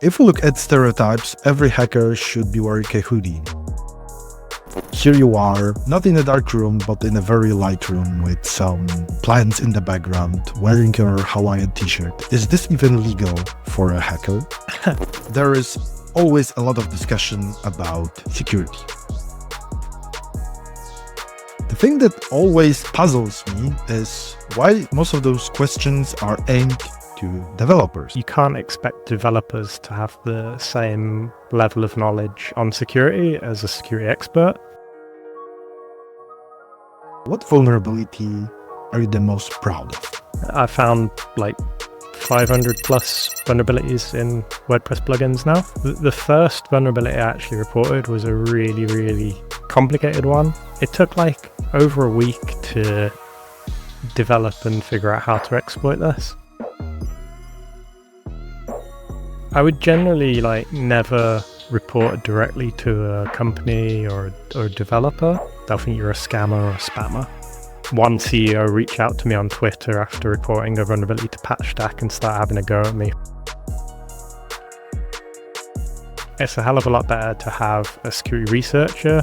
If we look at stereotypes, every hacker should be wearing a hoodie. Here you are, not in a dark room, but in a very light room with some plants in the background, wearing your Hawaiian t-shirt. Is this even legal for a hacker? There is always a lot of discussion about security. The thing that always puzzles me is why most of those questions are aimed to developers. You can't expect developers to have the same level of knowledge on security as a security expert. What vulnerability are you the most proud of? I found like 500 plus vulnerabilities in WordPress plugins now. The first vulnerability I actually reported was a really complicated one. It took like over a week to develop and figure out how to exploit this. I would generally never report directly to a company or a developer. They'll think you're a scammer or a spammer. One CEO reached out to me on Twitter after reporting a vulnerability to PatchStack and start having a go at me. It's a hell of a lot better to have a security researcher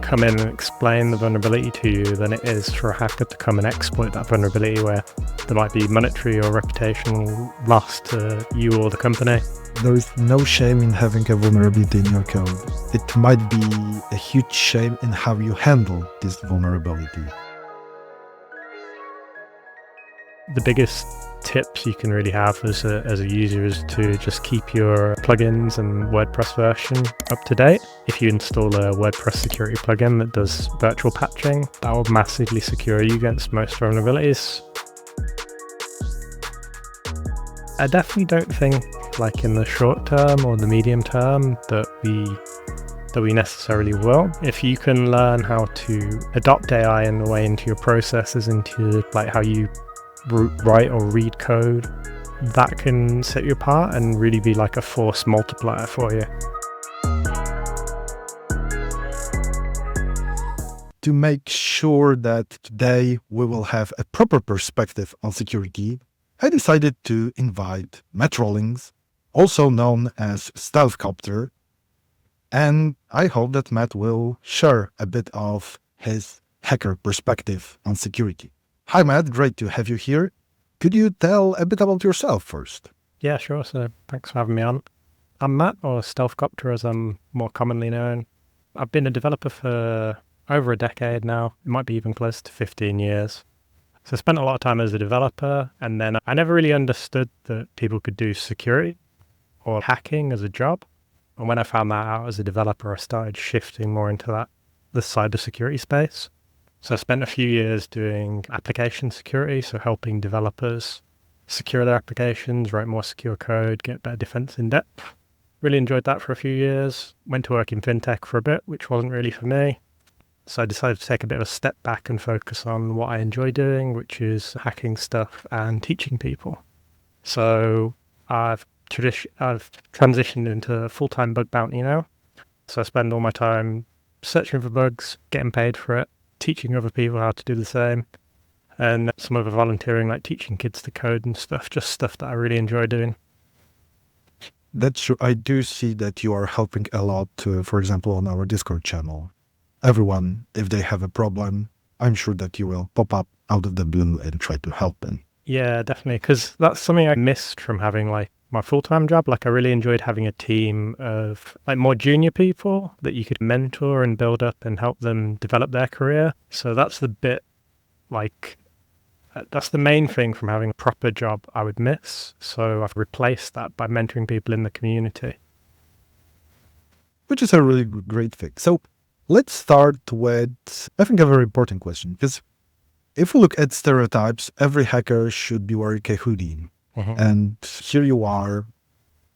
come in and explain the vulnerability to you than it is for a hacker to come and exploit that vulnerability where there might be monetary or reputational loss to you or the company. There is no shame in having a vulnerability in your code. It might be a huge shame in how you handle this vulnerability. The biggest tips you can really have as a user is to just keep your plugins and WordPress version up to date. If you install a WordPress security plugin that does virtual patching, that will massively secure you against most vulnerabilities. I definitely don't think in the short term or the medium term that we necessarily will. If you can learn how to adopt AI in a way into your processes, into how you write or read code, that can set you apart and really be like a force multiplier for you. To make sure that today we will have a proper perspective on security, I decided to invite Matt Rawlings, also known as Stealthcopter, and I hope that Matt will share a bit of his hacker perspective on security. Hi Matt, great to have you here. Could you tell a bit about yourself first? Yeah, sure. So thanks for having me on. I'm Matt, or Stealthcopter as I'm more commonly known. I've been a developer for over a decade now. It might be even close to 15 years. So I spent a lot of time as a developer, and then I never really understood that people could do security or hacking as a job. And when I found that out as a developer, I started shifting more into the cybersecurity space. So I spent a few years doing application security, so helping developers secure their applications, write more secure code, get better defense in depth. Really enjoyed that for a few years. Went to work in fintech for a bit, which wasn't really for me. So I decided to take a bit of a step back and focus on what I enjoy doing, which is hacking stuff and teaching people. So I've transitioned into full-time bug bounty now. So I spend all my time searching for bugs, getting paid for it, teaching other people how to do the same, and some other volunteering, like teaching kids to code and stuff, just stuff that I really enjoy doing. That's true. I do see that you are helping a lot, for example, on our Discord channel. Everyone, if they have a problem, I'm sure that you will pop up out of the blue and try to help them. Yeah, definitely, because that's something I missed from having my full-time job. I really enjoyed having a team of more junior people that you could mentor and build up and help them develop their career. So that's the bit, that's the main thing from having a proper job I would miss. So I've replaced that by mentoring people in the community. Which is a really great thing. So let's start with, I think, a very important question, because if we look at stereotypes, every hacker should be wearing a hoodie. Mm-hmm. And here you are,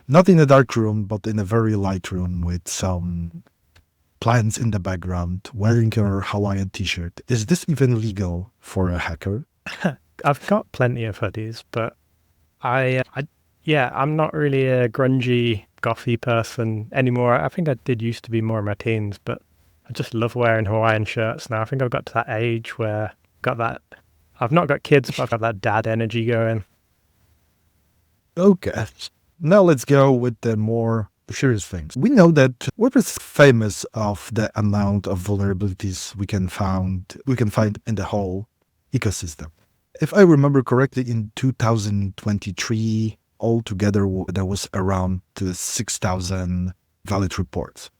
not in a dark room, but in a very light room with some plants in the background, wearing your Hawaiian t-shirt. Is this even legal for a hacker? I've got plenty of hoodies, but I'm not really a grungy, gothy person anymore. I think I did used to be more in my teens, but I just love wearing Hawaiian shirts now. I think I've got to that age where I've not got kids, but I've got that dad energy going. Okay. Now let's go with the more serious things. We know that WordPress is famous of the amount of vulnerabilities we can find in the whole ecosystem. If I remember correctly, in 2023, altogether there was around 6,000 valid reports.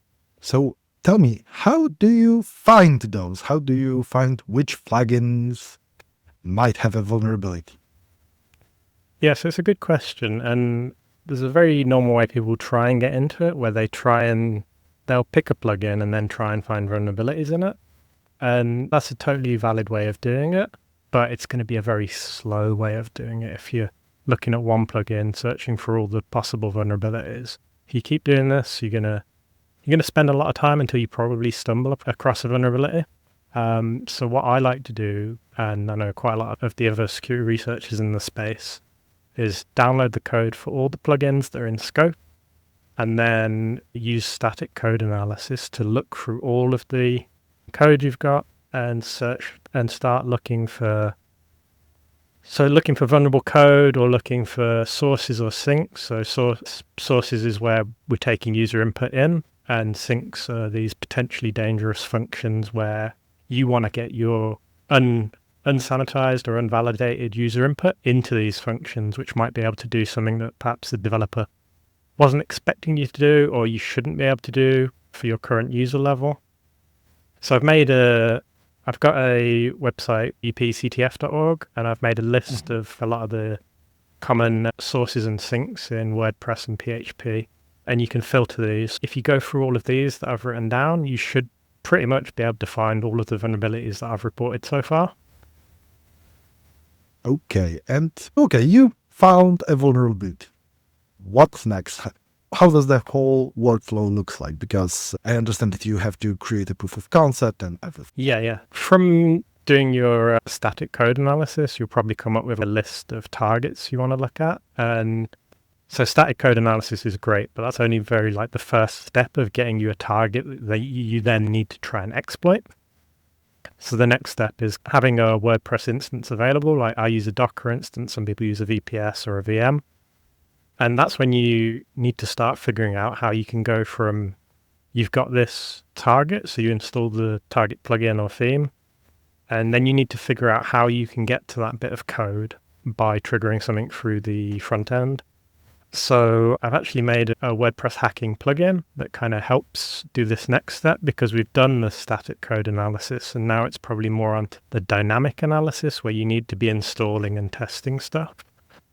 So tell me, how do you find those? How do you find which plugins might have a vulnerability? Yes, it's a good question. And there's a very normal way people try and get into it, where they'll pick a plugin and then try and find vulnerabilities in it. And that's a totally valid way of doing it, but it's going to be a very slow way of doing it. If you're looking at one plugin, searching for all the possible vulnerabilities, if you keep doing this, you're gonna spend a lot of time until you probably stumble across a vulnerability. So what I like to do, and I know quite a lot of the other security researchers in the space, is download the code for all the plugins that are in scope, and then use static code analysis to look through all of the code you've got and search and start looking for vulnerable code, or looking for sources or sinks. So sources is where we're taking user input in, and sinks are these potentially dangerous functions where you want to get your unsanitized or unvalidated user input into these functions, which might be able to do something that perhaps the developer wasn't expecting you to do, or you shouldn't be able to do for your current user level. So I've got a website, epctf.org, and I've made a list of a lot of the common sources and sinks in WordPress and PHP, and you can filter these. If you go through all of these that I've written down, you should pretty much be able to find all of the vulnerabilities that I've reported so far. Okay, you found a vulnerability. What's next? How does the whole workflow looks like? Because I understand that you have to create a proof of concept and everything. Yeah. From doing your static code analysis, you'll probably come up with a list of targets you want to look at. And so static code analysis is great, but that's only the first step of getting you a target that you then need to try and exploit. So the next step is having a WordPress instance available. Like I use a Docker instance, some people use a VPS or a VM. And that's when you need to start figuring out how you can go from, you've got this target, so you install the target plugin or theme, and then you need to figure out how you can get to that bit of code by triggering something through the front end. So I've actually made a WordPress hacking plugin that kind of helps do this next step, because we've done the static code analysis, and now it's probably more on the dynamic analysis where you need to be installing and testing stuff.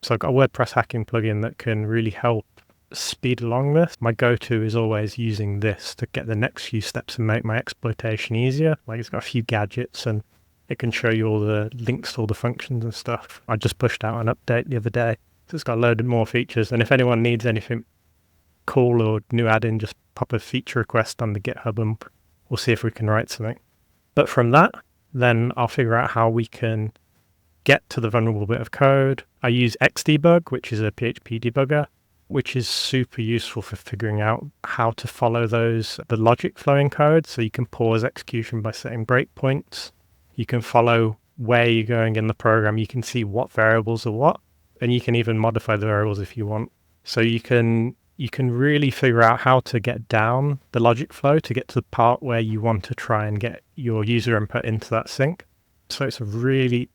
So I've got a WordPress hacking plugin that can really help speed along this. My go-to is always using this to get the next few steps and make my exploitation easier. Like it's got a few gadgets and it can show you all the links to all the functions and stuff. I just pushed out an update the other day. So it's got a load of more features. And if anyone needs anything cool or new add-in, just pop a feature request on the GitHub and we'll see if we can write something. But from that, then I'll figure out how we can get to the vulnerable bit of code. I use Xdebug, which is a PHP debugger, which is super useful for figuring out how to follow the logic flow in code. So you can pause execution by setting breakpoints. You can follow where you're going in the program. You can see what variables are what, and you can even modify the variables if you want. So you can really figure out how to get down the logic flow to get to the part where you want to try and get your user input into that sync. So it's a really,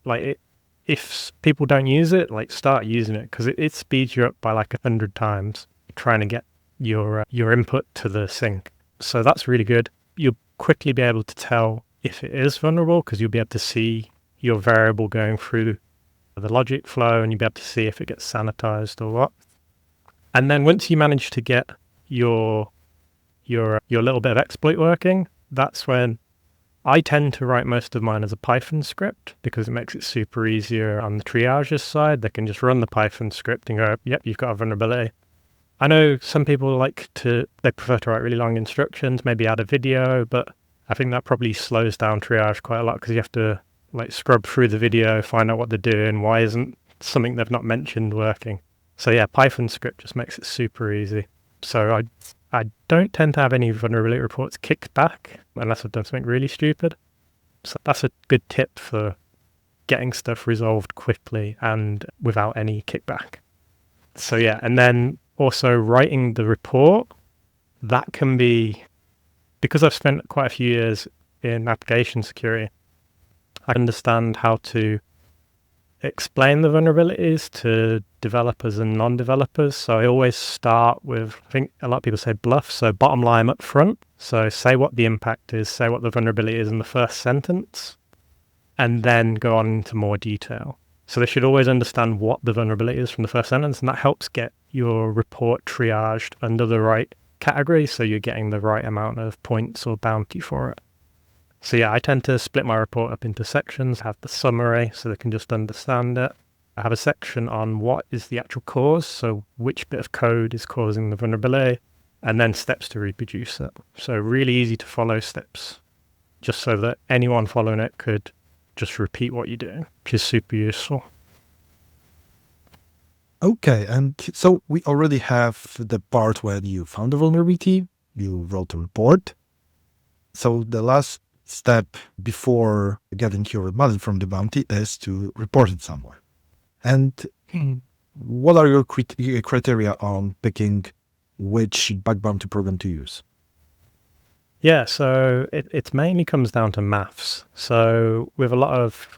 if people don't use it, start using it, because it speeds you up by 100 times trying to get your input to the sync. So that's really good. You'll quickly be able to tell if it is vulnerable, because you'll be able to see your variable going through the logic flow, and you'll be able to see if it gets sanitized or what. And then once you manage to get your little bit of exploit working, that's when I tend to write most of mine as a Python script, because it makes it super easier on the triages side. They can just run the Python script and go, yep, you've got a vulnerability. I know some people they prefer to write really long instructions, maybe add a video, but I think that probably slows down triage quite a lot, because you have to scrub through the video, find out what they're doing, why isn't something they've not mentioned working. So yeah, Python script just makes it super easy. So I don't tend to have any vulnerability reports kicked back unless I've done something really stupid. So that's a good tip for getting stuff resolved quickly and without any kickback. So yeah, and then Also, writing the report, that can be, because I've spent quite a few years in application security, I understand how to explain the vulnerabilities to developers and non-developers. So I always start with, I think a lot of people say bluff, so bottom line up front. So say what the impact is, say what the vulnerability is in the first sentence, and then go on into more detail. So they should always understand what the vulnerability is from the first sentence, and that helps get your report triaged under the right category, so you're getting the right amount of points or bounty for it. So yeah, I tend to split my report up into sections, have the summary so they can just understand it. I have a section on what is the actual cause, so which bit of code is causing the vulnerability, and then steps to reproduce it. So really easy to follow steps, just so that anyone following it could just repeat what you're doing, which is super useful. Okay, and so we already have the part where you found the vulnerability, you wrote a report. So the last step before getting your money from the bounty is to report it somewhere. And what are your criteria on picking which bug bounty program to use? Yeah, so it mainly comes down to maths. So with a lot of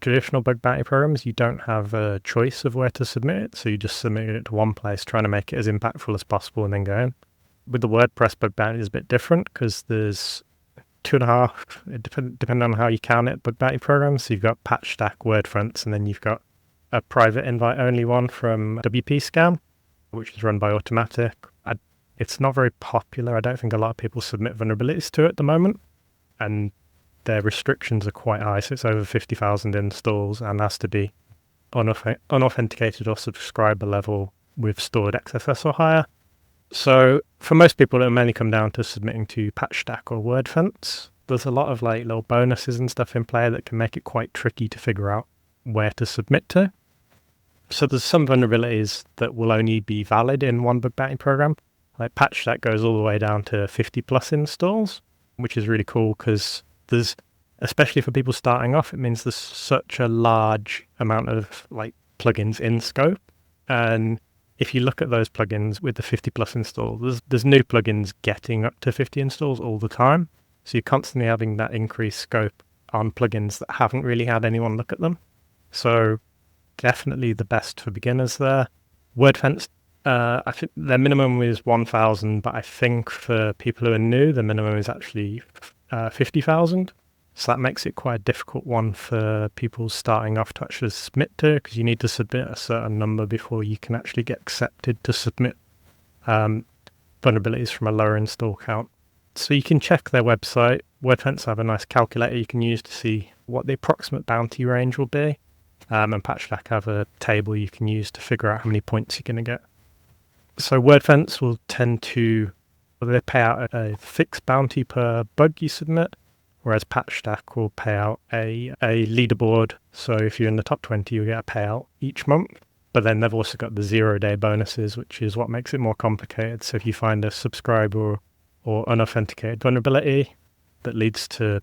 traditional bug bounty programs, you don't have a choice of where to submit it. So you just submit it to one place, trying to make it as impactful as possible and then go in. With the WordPress bug bounty, it's a bit different because there's 2.5, depending on how you count it, bug bounty programs. So you've got PatchStack, WordFronts, and then you've got a private invite-only one from WP Scam, which is run by Automatic. It's not very popular. I don't think a lot of people submit vulnerabilities to it at the moment. And their restrictions are quite high. So it's over 50,000 installs and has to be unauthenticated or subscriber level with stored XSS or higher. So for most people, it'll mainly come down to submitting to PatchStack or WordFence. There's a lot of like little bonuses and stuff in play that can make it quite tricky to figure out where to submit to. So there's some vulnerabilities that will only be valid in one bug bounty program. Like PatchStack goes all the way down to 50 plus installs, which is really cool because there's, especially for people starting off, it means there's such a large amount of like plugins in scope. And if you look at those plugins with the 50 plus installs, there's new plugins getting up to 50 installs all the time. So you're constantly having that increased scope on plugins that haven't really had anyone look at them. So definitely the best for beginners there. WordFence, I think their minimum is 1,000, but I think for people who are new, the minimum is actually 50,000. So that makes it quite a difficult one for people starting off to actually submit to, because you need to submit a certain number before you can actually get accepted to submit vulnerabilities from a lower install count. So you can check their website. WordFence have a nice calculator you can use to see what the approximate bounty range will be. And PatchStack have a table you can use to figure out how many points you're going to get. So WordFence will tend to, they pay out a fixed bounty per bug you submit, whereas PatchStack will pay out a leaderboard. So if you're in the top 20, you'll get a payout each month. But then they've also got the 0-day bonuses, which is what makes it more complicated. So if you find a subscriber or unauthenticated vulnerability that leads to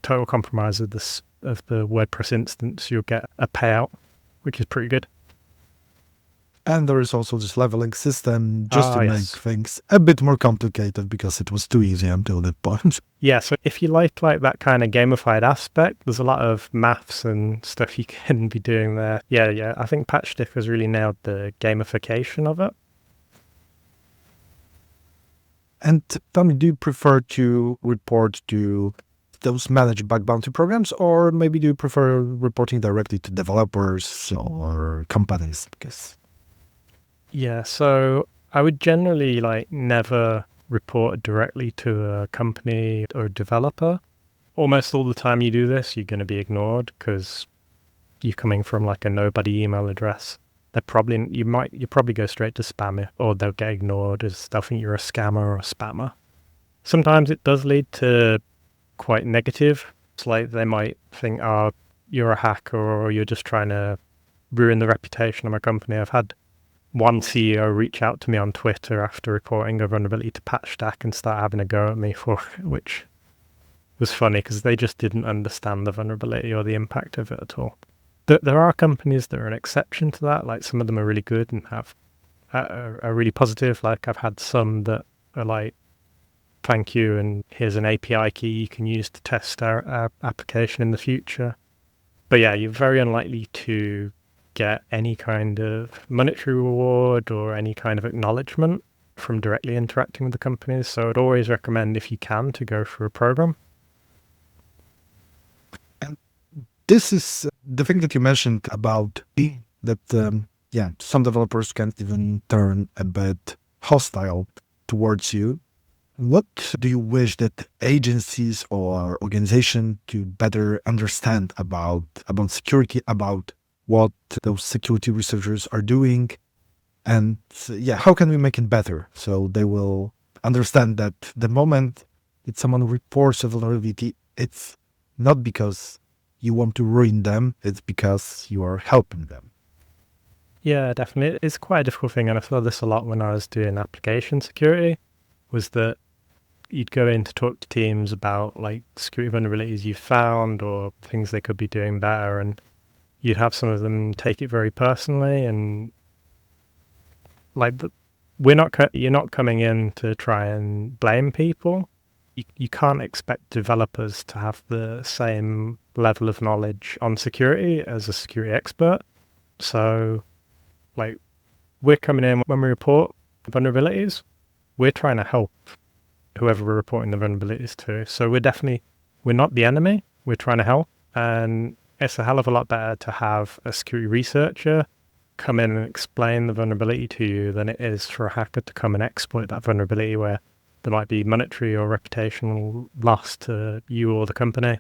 total compromise of the WordPress instance, you'll get a payout, which is pretty good. And there is also this leveling system just to Yes. make things a bit more complicated because it was too easy until that point. Yeah, so if you like that kind of gamified aspect, there's a lot of maths and stuff you can be doing there. Yeah, I think PatchStack has really nailed the gamification of it. And tell me, do you prefer to report to those managed bug bounty programs, or maybe do you prefer reporting directly to developers or companies? Because Yeah, so I would generally never report directly to a company or a developer. Almost all the time you do this, you're going to be ignored because you're coming from a nobody email address. You probably go straight to spam, or they'll get ignored as they'll think you're a scammer or a spammer. Sometimes it does lead to quite negative. It's like they might think, oh, you're a hacker or you're just trying to ruin the reputation of my company. I've had one CEO reach out to me on Twitter after reporting a vulnerability to PatchStack and start having a go at me for it, which was funny because they just didn't understand the vulnerability or the impact of it at all. There are companies that are an exception to that. Like some of them are really good and have are really positive. Like I've had some that are like, thank you, and here's an API key you can use to test our application in the future. But yeah, you're very unlikely to get any kind of monetary reward or any kind of acknowledgement from directly interacting with the companies. So I'd always recommend, if you can, to go through a program. And this is the thing that you mentioned about that, some developers can even turn a bit hostile towards you. What do you wish that agencies or organization to better understand about security, about what those security researchers are doing? And how can we make it better so they will understand that the moment that someone reports a vulnerability, it's not because you want to ruin them, it's because you are helping them. Yeah, definitely. It's quite a difficult thing, and I saw this a lot when I was doing application security, was that you'd go in to talk to teams about like security vulnerabilities you found or things they could be doing better, and you'd have some of them take it very personally, and like you're not coming in to try and blame people. You can't expect developers to have the same level of knowledge on security as a security expert. So like we're coming in when we report vulnerabilities, we're trying to help whoever we're reporting the vulnerabilities to. So we're not the enemy, we're trying to help. And it's a hell of a lot better to have a security researcher come in and explain the vulnerability to you than it is for a hacker to come and exploit that vulnerability where there might be monetary or reputational loss to you or the company.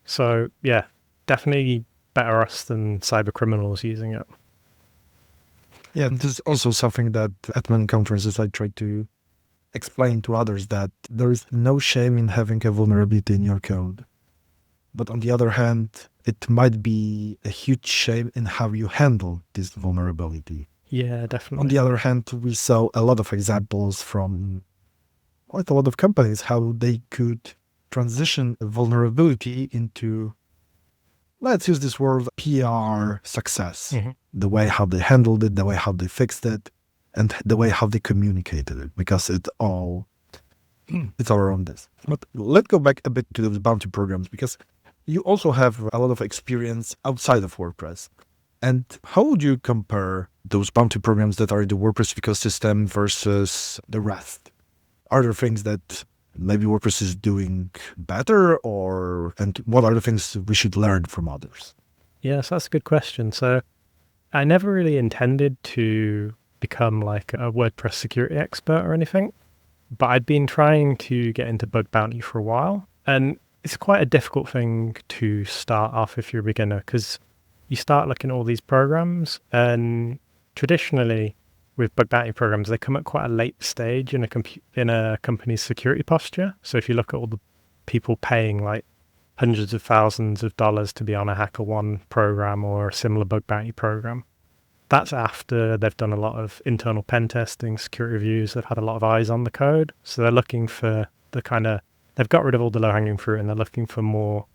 So yeah, definitely better us than cyber criminals using it. Yeah, this is also something that at many conferences I try to explain to others, that there is no shame in having a vulnerability in your code. But on the other hand, it might be a huge shame in how you handle this vulnerability. Yeah, definitely. On the other hand, we saw a lot of examples from quite a lot of companies how they could transition a vulnerability into, let's use this word, PR success. Mm-hmm. The way how they handled it, the way how they fixed it, and the way how they communicated it, because it's all around this. But let's go back a bit to those bounty programs, because you also have a lot of experience outside of WordPress. And how would you compare those bounty programs that are in the WordPress ecosystem versus the rest? Are there things that maybe WordPress is doing better, and what are the things we should learn from others? Yes, that's a good question. So I never really intended to become like a WordPress security expert or anything, but I'd been trying to get into bug bounty for a while. And it's quite a difficult thing to start off if you're a beginner, because you start looking at all these programs, and traditionally with bug bounty programs, they come at quite a late stage in a company's security posture. So if you look at all the people paying like hundreds of thousands of dollars to be on a HackerOne program or a similar bug bounty program, that's after they've done a lot of internal pen testing, security reviews, they've had a lot of eyes on the code. So they're looking for they've got rid of all the low-hanging fruit, and they're looking for more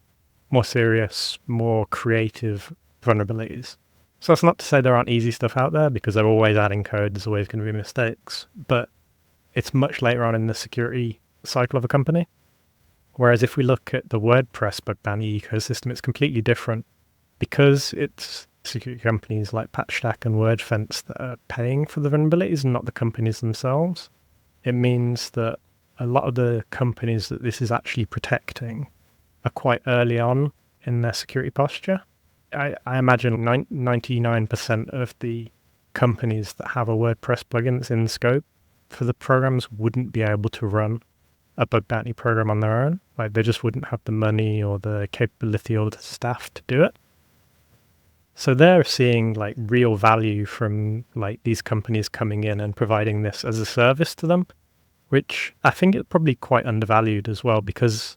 serious, more creative vulnerabilities. So that's not to say there aren't easy stuff out there, because they're always adding code, there's always going to be mistakes, but it's much later on in the security cycle of a company. Whereas if we look at the WordPress bug bounty ecosystem, it's completely different, because it's security companies like Patchstack and WordFence that are paying for the vulnerabilities and not the companies themselves. It means that a lot of the companies that this is actually protecting are quite early on in their security posture. I imagine 99% of the companies that have a WordPress plugin that's in scope for the programs wouldn't be able to run a bug bounty program on their own. Like they just wouldn't have the money or the capability or the staff to do it. So they're seeing like real value from like these companies coming in and providing this as a service to them, which I think is probably quite undervalued as well, because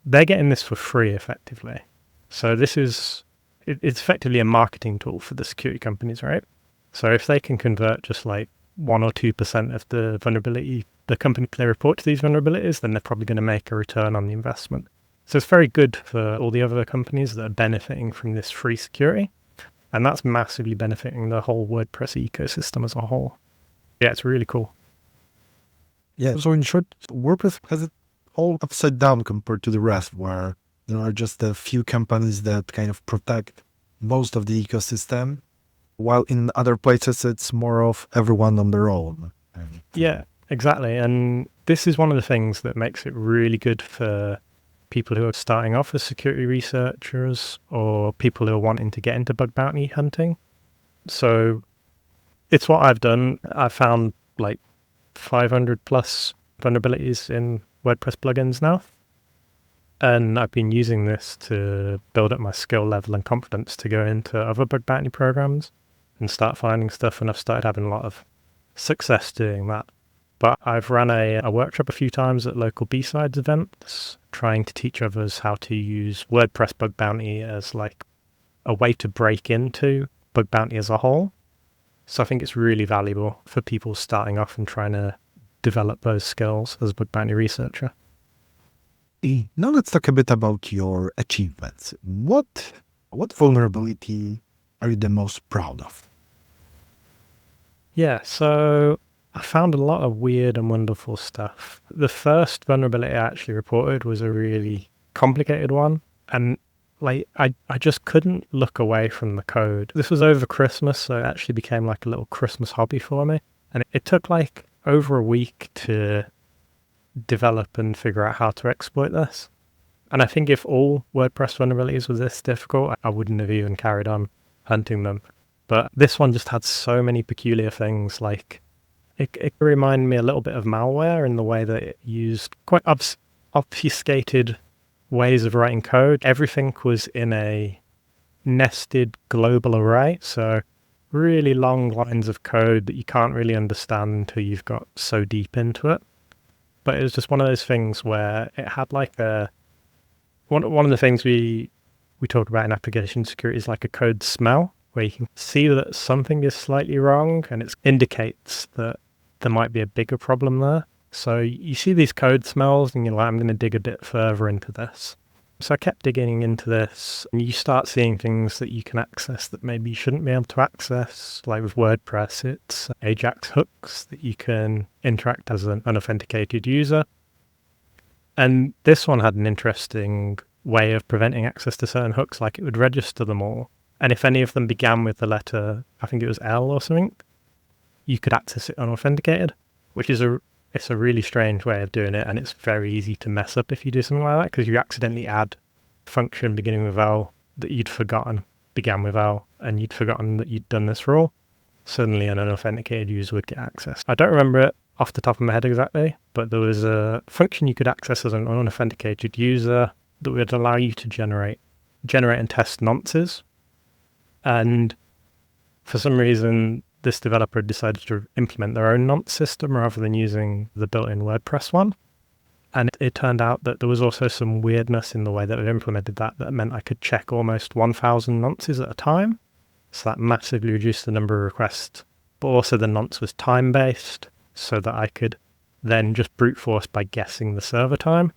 they're getting this for free effectively. So it's effectively a marketing tool for the security companies, right? So if they can convert just like 1 or 2% of the vulnerability, the company they report to these vulnerabilities, then they're probably going to make a return on the investment. So it's very good for all the other companies that are benefiting from this free security. And that's massively benefiting the whole WordPress ecosystem as a whole. Yeah, it's really cool. Yeah, so in short, WordPress has it all upside down compared to the rest, where there are just a few companies that kind of protect most of the ecosystem, while in other places it's more of everyone on their own. Yeah, exactly. And this is one of the things that makes it really good for people who are starting off as security researchers or people who are wanting to get into bug bounty hunting. So it's what I've done. I've found like 500 plus vulnerabilities in WordPress plugins now. And I've been using this to build up my skill level and confidence to go into other bug bounty programs and start finding stuff. And I've started having a lot of success doing that. But I've run a workshop a few times at local B-Sides events, trying to teach others how to use WordPress bug bounty as like a way to break into bug bounty as a whole. So I think it's really valuable for people starting off and trying to develop those skills as a bug bounty researcher. Now let's talk a bit about your achievements. What vulnerability are you the most proud of? Yeah, so I found a lot of weird and wonderful stuff. The first vulnerability I actually reported was a really complicated one. And like I just couldn't look away from the code. This was over Christmas, so it actually became like a little Christmas hobby for me. And it took like over a week to develop and figure out how to exploit this. And I think if all WordPress vulnerabilities were this difficult, I wouldn't have even carried on hunting them. But this one just had so many peculiar things. Like it reminded me a little bit of malware in the way that it used quite obfuscated ways of writing code. Everything was in a nested global array. So really long lines of code that you can't really understand until you've got so deep into it. But it was just one of those things where it had like one of the things we talk about in application security is like a code smell, where you can see that something is slightly wrong and it indicates that there might be a bigger problem there. So you see these code smells and you're like, I'm going to dig a bit further into this. So I kept digging into this, and you start seeing things that you can access that maybe you shouldn't be able to access. Like with WordPress, it's AJAX hooks that you can interact as an unauthenticated user. And this one had an interesting way of preventing access to certain hooks, like it would register them all. And if any of them began with the letter, I think it was L or something, you could access it unauthenticated, which is it's a really strange way of doing it, and it's very easy to mess up if you do something like that, because you accidentally add a function beginning with L that you'd forgotten began with L, and you'd forgotten that you'd done this rule. Suddenly an unauthenticated user would get access. I don't remember it off the top of my head exactly, but there was a function you could access as an unauthenticated user that would allow you to generate and test nonces. And for some reason, this developer decided to implement their own nonce system rather than using the built-in WordPress one. And it turned out that there was also some weirdness in the way that it implemented that meant I could check almost 1,000 nonces at a time. So that massively reduced the number of requests. But also the nonce was time-based, so that I could then just brute force by guessing the server time.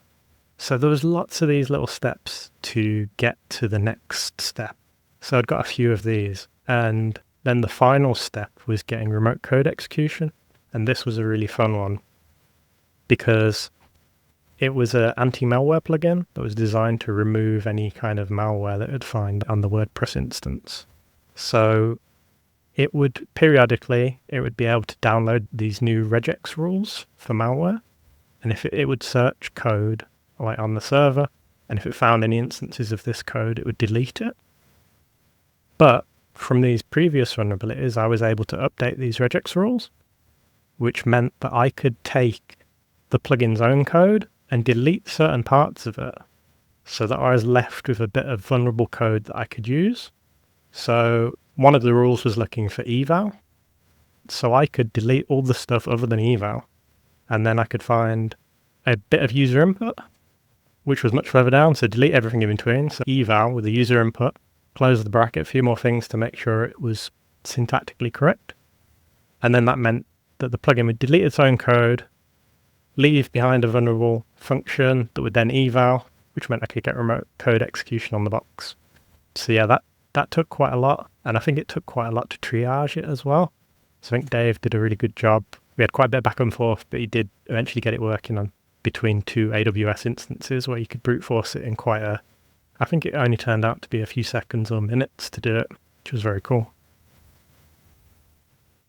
So there was lots of these little steps to get to the next step. So I'd got a few of these. And then the final step was getting remote code execution. And this was a really fun one because it was an anti-malware plugin that was designed to remove any kind of malware that it would find on the WordPress instance. So it would periodically, it would be able to download these new regex rules for malware. And if it would search code like on the server, and if it found any instances of this code, it would delete it. But from these previous vulnerabilities, I was able to update these regex rules, which meant that I could take the plugin's own code and delete certain parts of it so that I was left with a bit of vulnerable code that I could use. So one of the rules was looking for eval. So I could delete all the stuff other than eval, and then I could find a bit of user input, which was much further down. So delete everything in between. So eval with the user input, close the bracket, a few more things to make sure it was syntactically correct. And then that meant that the plugin would delete its own code, leave behind a vulnerable function that would then eval, which meant I could get remote code execution on the box. So yeah, that took quite a lot. And I think it took quite a lot to triage it as well. So I think Dave did a really good job. We had quite a bit back and forth, but he did eventually get it working on between two AWS instances where you could brute force it in I think it only turned out to be a few seconds or minutes to do it, which was very cool.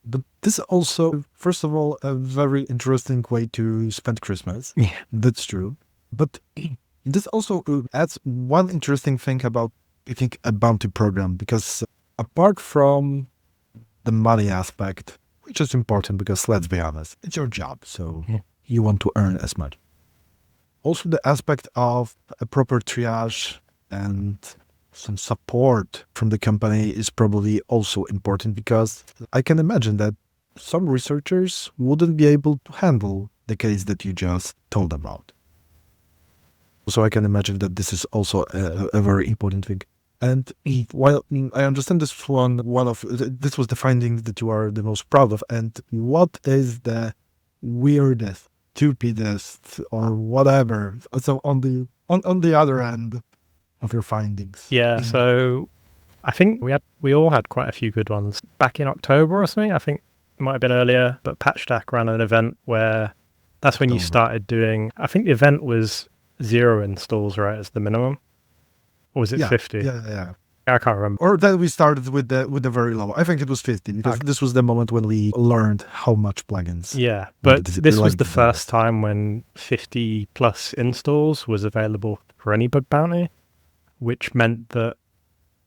But this is also, first of all, a very interesting way to spend Christmas. Yeah. That's true. But this also adds one interesting thing about, I think, a bounty program, because apart from the money aspect, which is important because, let's be honest, it's your job, so you want to earn as much. Also, the aspect of a proper triage and some support from the company is probably also important, because I can imagine that some researchers wouldn't be able to handle the case that you just told about. So I can imagine that this is also a very important thing. And while I understand this this was the finding that you are the most proud of, and what is the weirdest, stupidest, or whatever, so on the other end of your findings? Yeah, so I think we all had quite a few good ones. Back in October or something, I think it might have been earlier, but PatchStack ran an event where that's when you started doing, I think the event was 0 installs, right, as the minimum? Or was it 50? Yeah. I can't remember. Or that we started with the very low. I think it was 50, because this was the moment when we learned how much plugins. Yeah, but this was the first time when 50 plus installs was available for any bug bounty, which meant that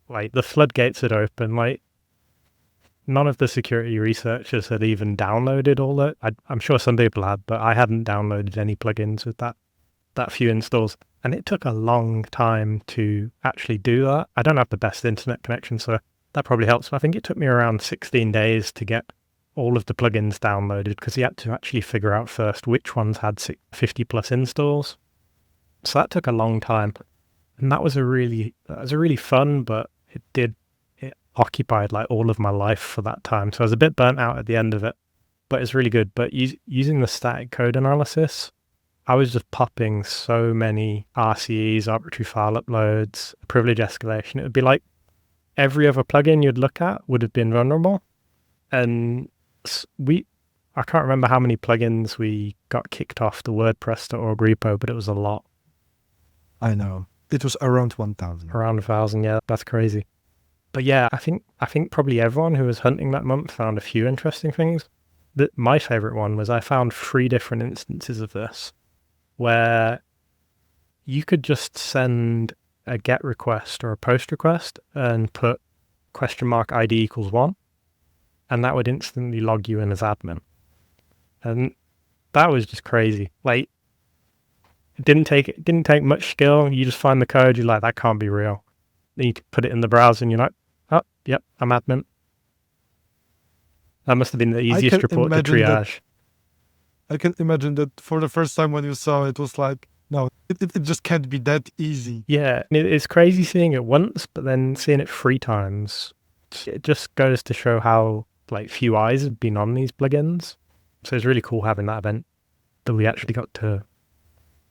like the floodgates had opened. Like none of the security researchers had even downloaded all that. I'm sure some people had, but I hadn't downloaded any plugins with that few installs. And it took a long time to actually do that. I don't have the best internet connection, so that probably helps. I think it took me around 16 days to get all of the plugins downloaded, because you had to actually figure out first which ones had 50 plus installs. So that took a long time. And that was a really fun, but it occupied like all of my life for that time. So I was a bit burnt out at the end of it, but it's really good. But using the static code analysis, I was just popping so many RCEs, arbitrary file uploads, privilege escalation. It would be like every other plugin you'd look at would have been vulnerable. And I can't remember how many plugins we got kicked off the WordPress.org repo, but it was a lot. I know. It was around 1,000. Around 1,000, yeah, that's crazy. But yeah, I think probably everyone who was hunting that month found a few interesting things. My favorite one was I found 3 different instances of this, where you could just send a GET request or a POST request and put $ID equals 1, and that would instantly log you in as admin. And that was just crazy. Like, it didn't take much skill. You just find the code, you're like, that can't be real. Then you put it in the browser and you're like, oh, yep, I'm admin. That must have been the easiest report to triage. I can imagine that for the first time when you saw it was like, no, it just can't be that easy. Yeah, it's crazy seeing it once, but then seeing it 3 times, it just goes to show how like few eyes have been on these plugins. So it's really cool having that event that we actually got to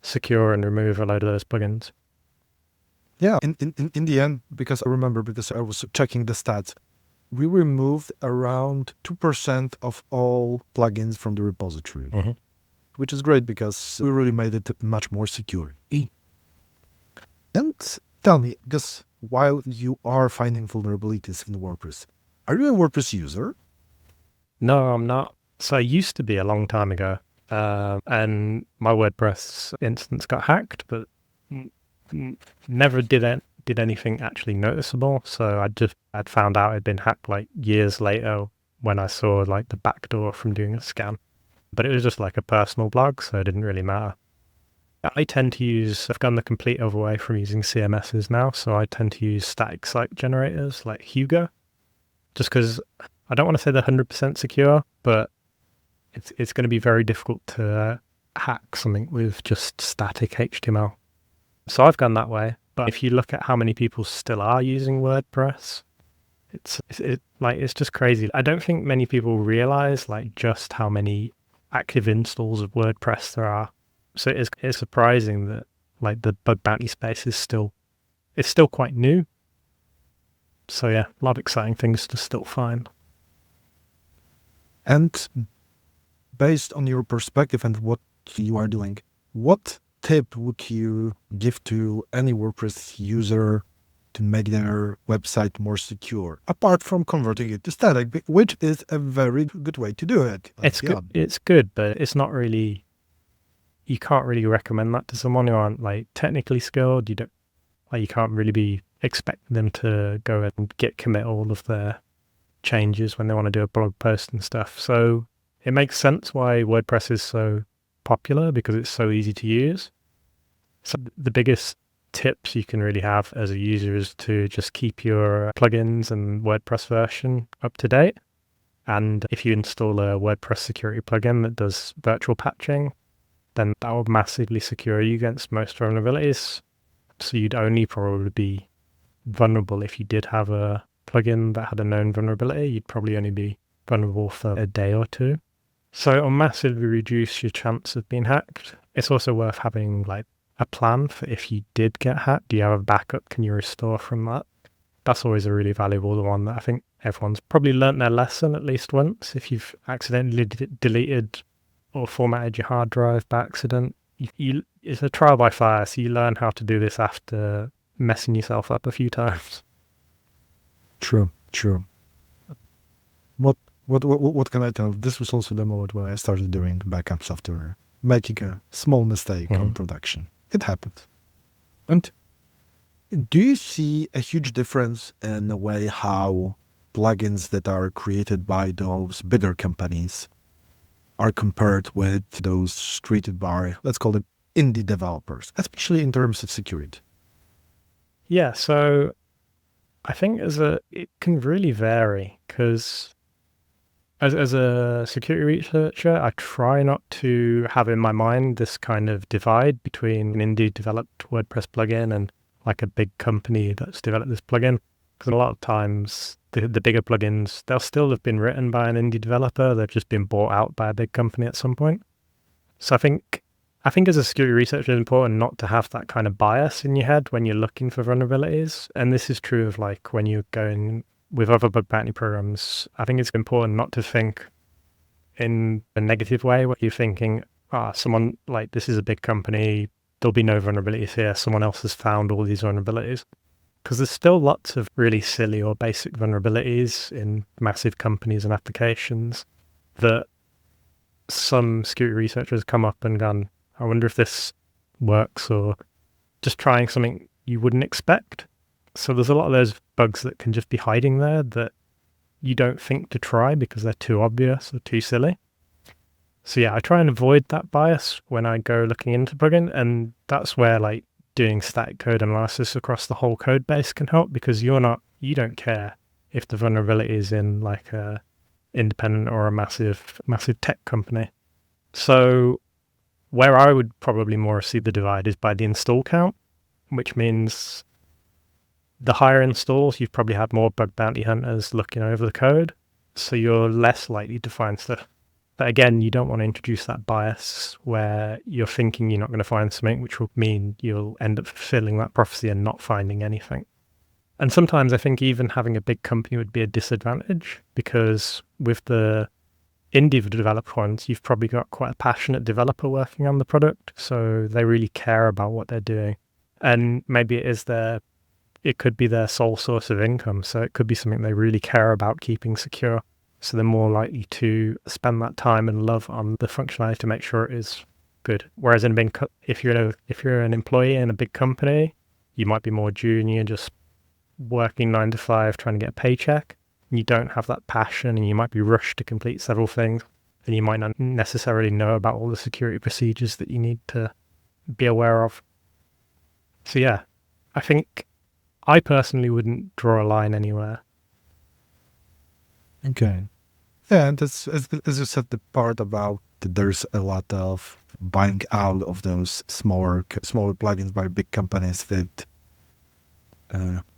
secure and remove a load of those plugins. Yeah, in the end, because I remember, because I was checking the stats, we removed around 2% of all plugins from the repository, which is great because we really made it much more secure. And tell me, because while you are finding vulnerabilities in WordPress, are you a WordPress user? No, I'm not. So I used to be a long time ago, and my WordPress instance got hacked, but never did anything actually noticeable. So I'd found out it'd been hacked like years later when I saw like the backdoor from doing a scan. But it was just like a personal blog, so it didn't really matter. I've gone the complete other way from using CMSs now, so I tend to use static site generators like Hugo, just because I don't want to say they're 100% secure, but it's going to be very difficult to hack something with just static HTML. So I've gone that way. But if you look at how many people still are using WordPress, it's just crazy. I don't think many people realize like just how many active installs of WordPress there are. So it's surprising that like the bug bounty space is still quite new. So yeah, a lot of exciting things to still find. And based on your perspective and what you are doing, what tip would you give to any WordPress user to make their website more secure, apart from converting it to static, which is a very good way to do it? It's good. It's good, but it's not really. You can't really recommend that to someone who aren't like technically skilled. You can't really be expecting them to go and git commit all of their changes when they want to do a blog post and stuff. So it makes sense why WordPress is so popular, because it's so easy to use. So the biggest tips you can really have as a user is to just keep your plugins and WordPress version up to date. And if you install a WordPress security plugin that does virtual patching, then that will massively secure you against most vulnerabilities. So you'd only probably be vulnerable if you did have a plugin that had a known vulnerability. You'd probably only be vulnerable for a day or two. So it'll massively reduce your chance of being hacked. It's also worth having like a plan for if you did get hacked. Do you have a backup? Can you restore from that? That's always a really valuable one that I think everyone's probably learnt their lesson at least once. If you've accidentally deleted or formatted your hard drive by accident, it's a trial by fire, so you learn how to do this after messing yourself up a few times. True. What can I tell? This was also the moment when I started doing backups after making a small mistake on production. It happened. And do you see a huge difference in the way how plugins that are created by those bigger companies are compared with those created by, let's call them, indie developers, especially in terms of security? Yeah, so I think it can really vary, because as a security researcher, I try not to have in my mind this kind of divide between an indie developed WordPress plugin and like a big company that's developed this plugin. Because a lot of times the bigger plugins, they'll still have been written by an indie developer. They've just been bought out by a big company at some point. So I think as a security researcher, it's important not to have that kind of bias in your head when you're looking for vulnerabilities. And this is true of like when you're going with other bug bounty programs. I think it's important not to think in a negative way where you're thinking, someone like, this is a big company, there'll be no vulnerabilities here. Someone else has found all these vulnerabilities. Because there's still lots of really silly or basic vulnerabilities in massive companies and applications that some security researchers come up and gone, I wonder if this works, or just trying something you wouldn't expect. So there's a lot of those bugs that can just be hiding there that you don't think to try because they're too obvious or too silly. So yeah, I try and avoid that bias when I go looking into plugin, and that's where like doing static code analysis across the whole code base can help, because you don't care if the vulnerability is in like a independent or a massive tech company. So where I would probably more see the divide is by the install count, which means the higher installs, you've probably had more bug bounty hunters looking over the code, so you're less likely to find stuff. But again, you don't want to introduce that bias where you're thinking you're not going to find something, which will mean you'll end up fulfilling that prophecy and not finding anything. And sometimes I think even having a big company would be a disadvantage, because with the indie developer ones, you've probably got quite a passionate developer working on the product, so they really care about what they're doing. And maybe it could be their sole source of income, so it could be something they really care about keeping secure. So they're more likely to spend that time and love on the functionality to make sure it is good. Whereas if you're an employee in a big company, you might be more junior, just working 9 to 5, trying to get a paycheck. And you don't have that passion, and you might be rushed to complete several things, and you might not necessarily know about all the security procedures that you need to be aware of. So yeah, I think I personally wouldn't draw a line anywhere. Okay. Yeah, and as you said, the part about that there's a lot of buying out of those smaller plugins by big companies, that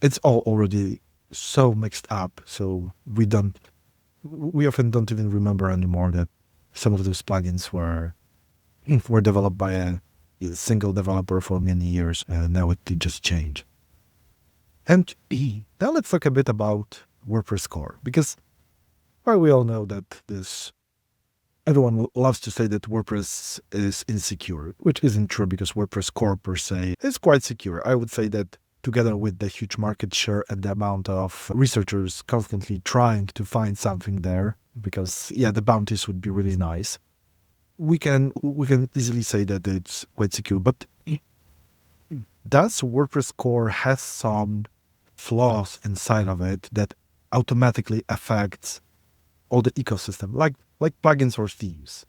it's all already so mixed up. So we often don't even remember anymore that some of those plugins were developed by a single developer for many years, and now it just changed. And now let's talk a bit about WordPress Core, because we all know that this Everyone loves to say that WordPress is insecure, which isn't true because WordPress Core per se is quite secure. I would say that together with the huge market share and the amount of researchers constantly trying to find something there, because the bounties would be really nice. We can easily say that it's quite secure. But does WordPress Core has some flaws inside of it that automatically affects all the ecosystem, like plugins or themes?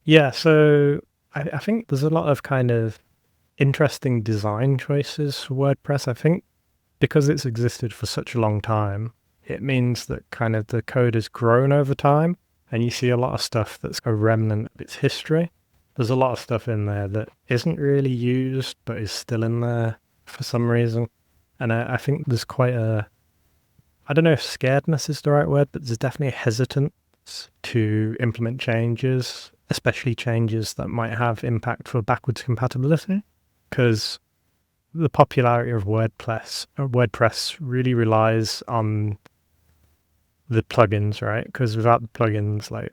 Yeah, so I think there's a lot of kind of interesting design choices for WordPress. I think because it's existed for such a long time, it means that kind of the code has grown over time, and you see a lot of stuff that's a remnant of its history. There's a lot of stuff in there that isn't really used, but is still in there for some reason. And I think there's quite I don't know if scaredness is the right word, but there's definitely a hesitance to implement changes, especially changes that might have impact for backwards compatibility, because the popularity of WordPress really relies on the plugins, right? Because without the plugins, like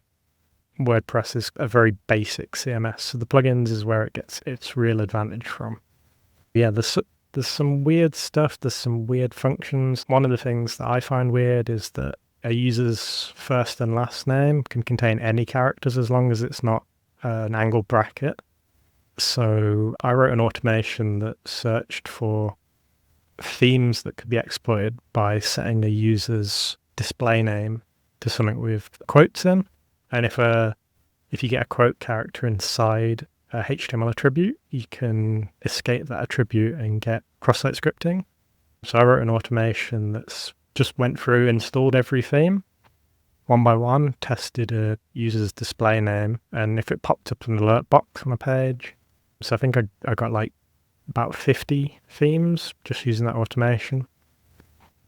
WordPress is a very basic CMS, so the plugins is where it gets its real advantage from. Yeah, there's some weird stuff. There's some weird functions. One of the things that I find weird is that a user's first and last name can contain any characters as long as it's not an angled bracket. So I wrote an automation that searched for themes that could be exploited by setting a user's display name to something with quotes in. And if you get a quote character inside a HTML attribute, you can escape that attribute and get cross-site scripting. So I wrote an automation that's just went through, installed every theme one by one, tested a user's display name, and if it popped up an alert box on a page. So I think I got like about 50 themes just using that automation.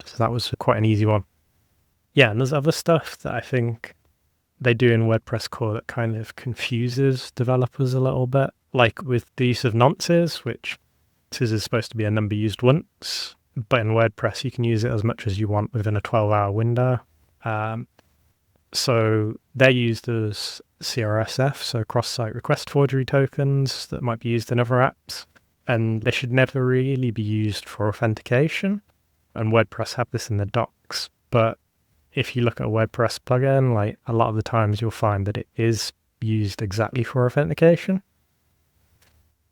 So that was quite an easy one. Yeah, and there's other stuff that I think they do in WordPress Core that kind of confuses developers a little bit, like with the use of nonces, which is supposed to be a number used once, but in WordPress you can use it as much as you want within a 12-hour window. So they're used as CRSF, so cross-site request forgery tokens that might be used in other apps, and they should never really be used for authentication. And WordPress have this in the docs, but if you look at a WordPress plugin, like a lot of the times you'll find that it is used exactly for authentication.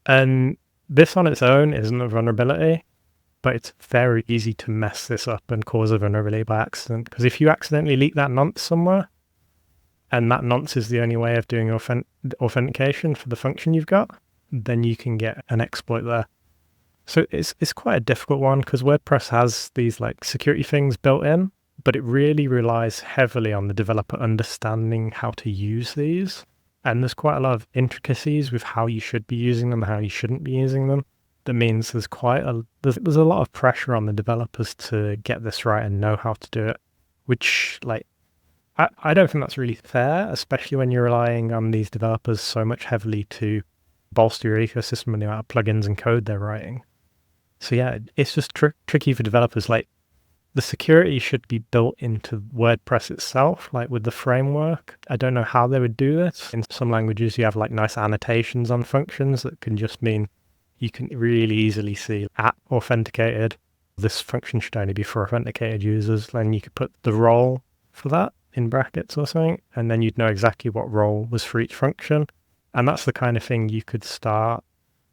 And this on its own isn't a vulnerability, but it's very easy to mess this up and cause a vulnerability by accident. Because if you accidentally leak that nonce somewhere, and that nonce is the only way of doing authentication for the function you've got, then you can get an exploit there. So it's quite a difficult one because WordPress has these like security things built in, but it really relies heavily on the developer understanding how to use these. And there's quite a lot of intricacies with how you should be using them and how you shouldn't be using them. That means there's a lot of pressure on the developers to get this right and know how to do it, which I don't think that's really fair, especially when you're relying on these developers so much heavily to bolster your ecosystem and the amount of plugins and code they're writing. So yeah, it's just tricky for developers. Like the security should be built into WordPress itself, like with the framework. I don't know how they would do this. In some languages, you have like nice annotations on functions that can just mean you can really easily see @authenticated. This function should only be for authenticated users. Then you could put the role for that in brackets or something, and then you'd know exactly what role was for each function. And that's the kind of thing you could start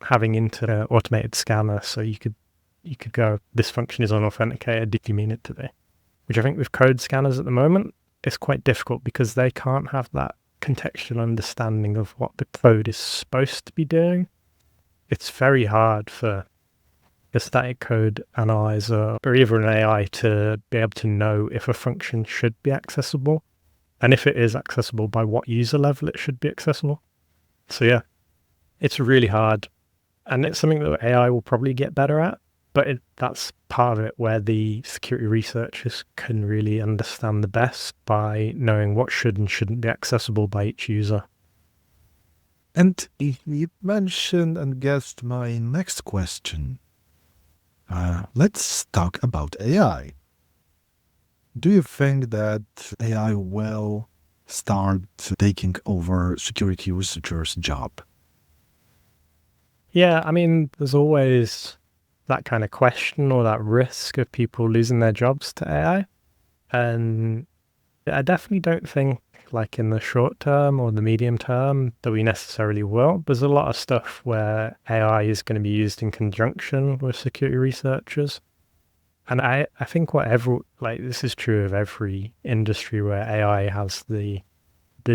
having into an automated scanner. So you could go, this function is unauthenticated, did you mean it to be? Which I think with code scanners at the moment, it's quite difficult because they can't have that contextual understanding of what the code is supposed to be doing. It's very hard for a static code analyzer or even an AI to be able to know if a function should be accessible, and if it is accessible, by what user level it should be accessible. So yeah, it's really hard, and it's something that AI will probably get better at, but that's part of it where the security researchers can really understand the best by knowing what should and shouldn't be accessible by each user. And you mentioned and guessed my next question. Let's talk about AI. Do you think that AI will start taking over security researchers' job? Yeah, I mean, there's always that kind of question or that risk of people losing their jobs to AI. And I definitely don't think, like in the short term or the medium term, that we necessarily will. There's a lot of stuff where AI is going to be used in conjunction with security researchers. And I think this is true of every industry where AI has the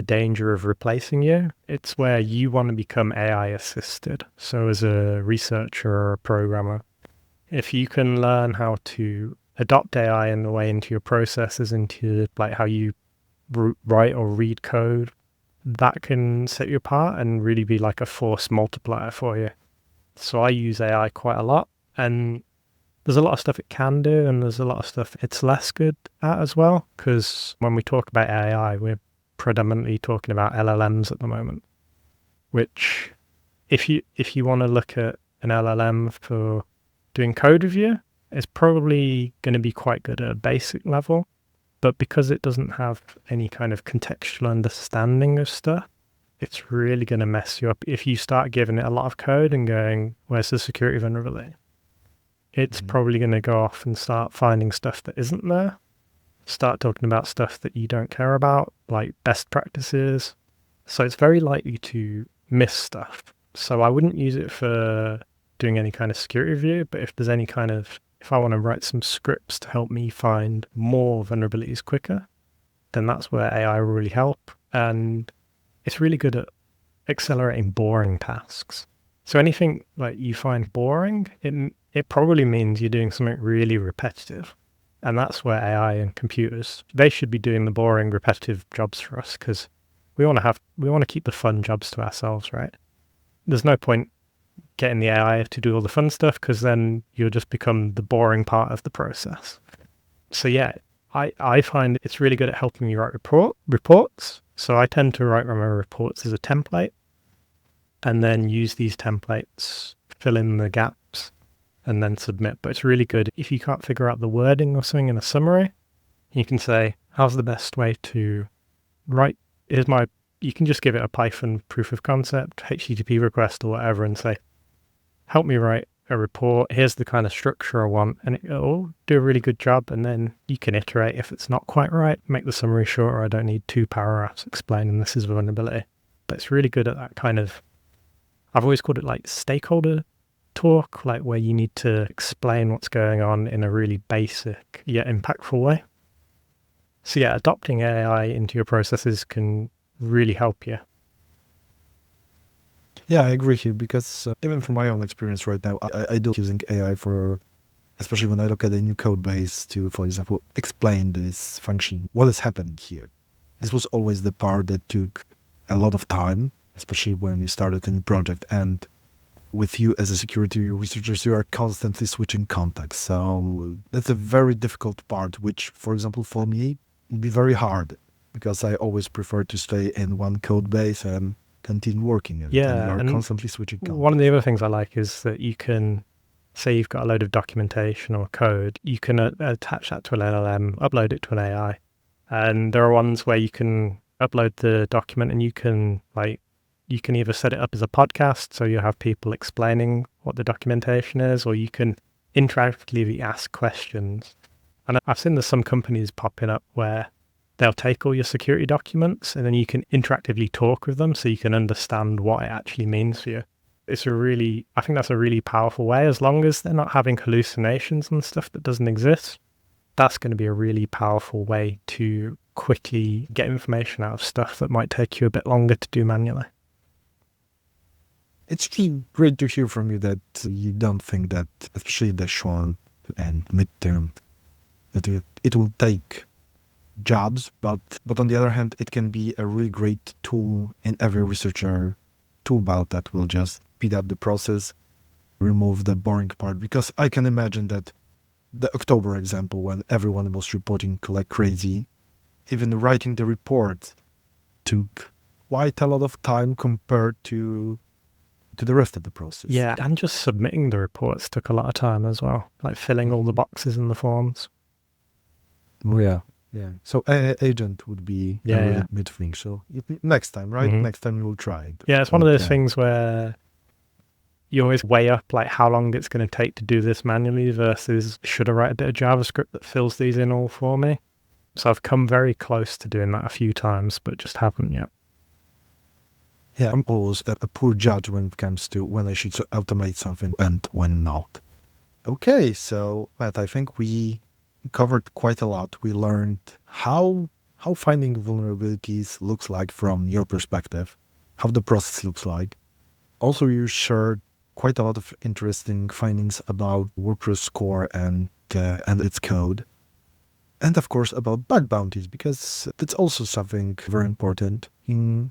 danger of replacing you. It's where you want to become AI assisted. So as a researcher or a programmer, if you can learn how to adopt AI in the way into your processes, into like how you write or read code, that can set you apart and really be like a force multiplier for you. So I use AI quite a lot, and there's a lot of stuff it can do, and there's a lot of stuff it's less good at as well. Because when we talk about AI, we're predominantly talking about LLMs at the moment, which if you want to look at an LLM for doing code review, it's probably going to be quite good at a basic level. But because it doesn't have any kind of contextual understanding of stuff, it's really going to mess you up if you start giving it a lot of code and going, where's the security vulnerability? It's probably going to go off and start finding stuff that isn't there, start talking about stuff that you don't care about, like best practices. So it's very likely to miss stuff. So I wouldn't use it for doing any kind of security review, but if I want to write some scripts to help me find more vulnerabilities quicker, then that's where AI will really help. And it's really good at accelerating boring tasks. So anything like you find boring, it probably means you're doing something really repetitive. And that's where AI and computers, they should be doing the boring, repetitive jobs for us, because we want to keep the fun jobs to ourselves, right? There's no point getting the AI to do all the fun stuff, because then you'll just become the boring part of the process. So yeah, I find it's really good at helping me write reports. So I tend to write my reports as a template and then use these templates, fill in the gaps, and then submit. But it's really good if you can't figure out the wording or something in a summary, you can say, how's the best way to write? You can just give it a Python proof of concept, HTTP request or whatever, and say, help me write a report. Here's the kind of structure I want, and it'll do a really good job. And then you can iterate if it's not quite right, make the summary shorter. I don't need 2 paragraphs explaining this is a vulnerability. But it's really good at that kind of, I've always called it like stakeholder talk, like where you need to explain what's going on in a really basic yet impactful way. So yeah, adopting AI into your processes can really help you. Yeah, I agree here because even from my own experience right now, I do using AI for, especially when I look at a new code base to, for example, explain this function, what is happening here. This was always the part that took a lot of time, especially when you started a new project. And with you as a security researcher, you are constantly switching contexts. So that's a very difficult part, which, for example, for me, would be very hard because I always prefer to stay in one code base and continue working in it. Yeah, And you are and constantly switching contexts. one of the other things I like is that you can, say you've got a load of documentation or code, you can attach that to an LLM, upload it to an AI. And there are ones where you can upload the document and you can either set it up as a podcast, so you have people explaining what the documentation is, or you can interactively ask questions. And I've seen there's some companies popping up where they'll take all your security documents and then you can interactively talk with them so you can understand what it actually means for you. I think that's a really powerful way, as long as they're not having hallucinations and stuff that doesn't exist. That's going to be a really powerful way to quickly get information out of stuff that might take you a bit longer to do manually. It's really great to hear from you that you don't think that, especially the short and midterm, that it will take jobs, but on the other hand, it can be a really great tool in every researcher toolbelt that will just speed up the process, remove the boring part. Because I can imagine that the October example, when everyone was reporting like crazy, even writing the report took quite a lot of time compared to the rest of the process. Yeah, and just submitting the reports took a lot of time as well, like filling all the boxes in the forms. Oh, yeah. Yeah. So agent would be a Yeah, really yeah. good thing. So next time, right? Mhm. Next time we will try it. Yeah, it's one of those Okay. things where you always weigh up like how long it's going to take to do this manually versus should I write a bit of JavaScript that fills these in all for me? So I've come very close to doing that a few times, but just haven't yet. Yeah, I'm always a poor judge when it comes to when I should automate something and when not. Okay, so Matt, I think we covered quite a lot. We learned how finding vulnerabilities looks like from your perspective, how the process looks like. Also, you shared quite a lot of interesting findings about WordPress Core and its code, and of course about bug bounties because that's also something very important. And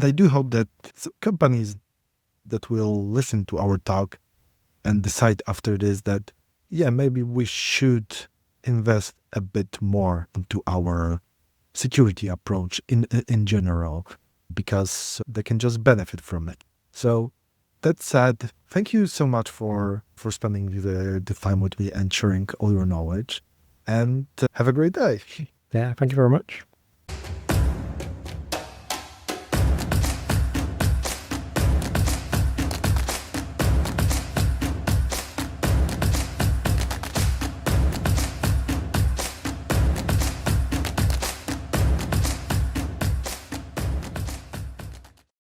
I do hope that companies that will listen to our talk and decide after this that, yeah, maybe we should invest a bit more into our security approach in general, because they can just benefit from it. So that said, thank you so much for spending the time with me and sharing all your knowledge. And have a great day. Yeah, thank you very much.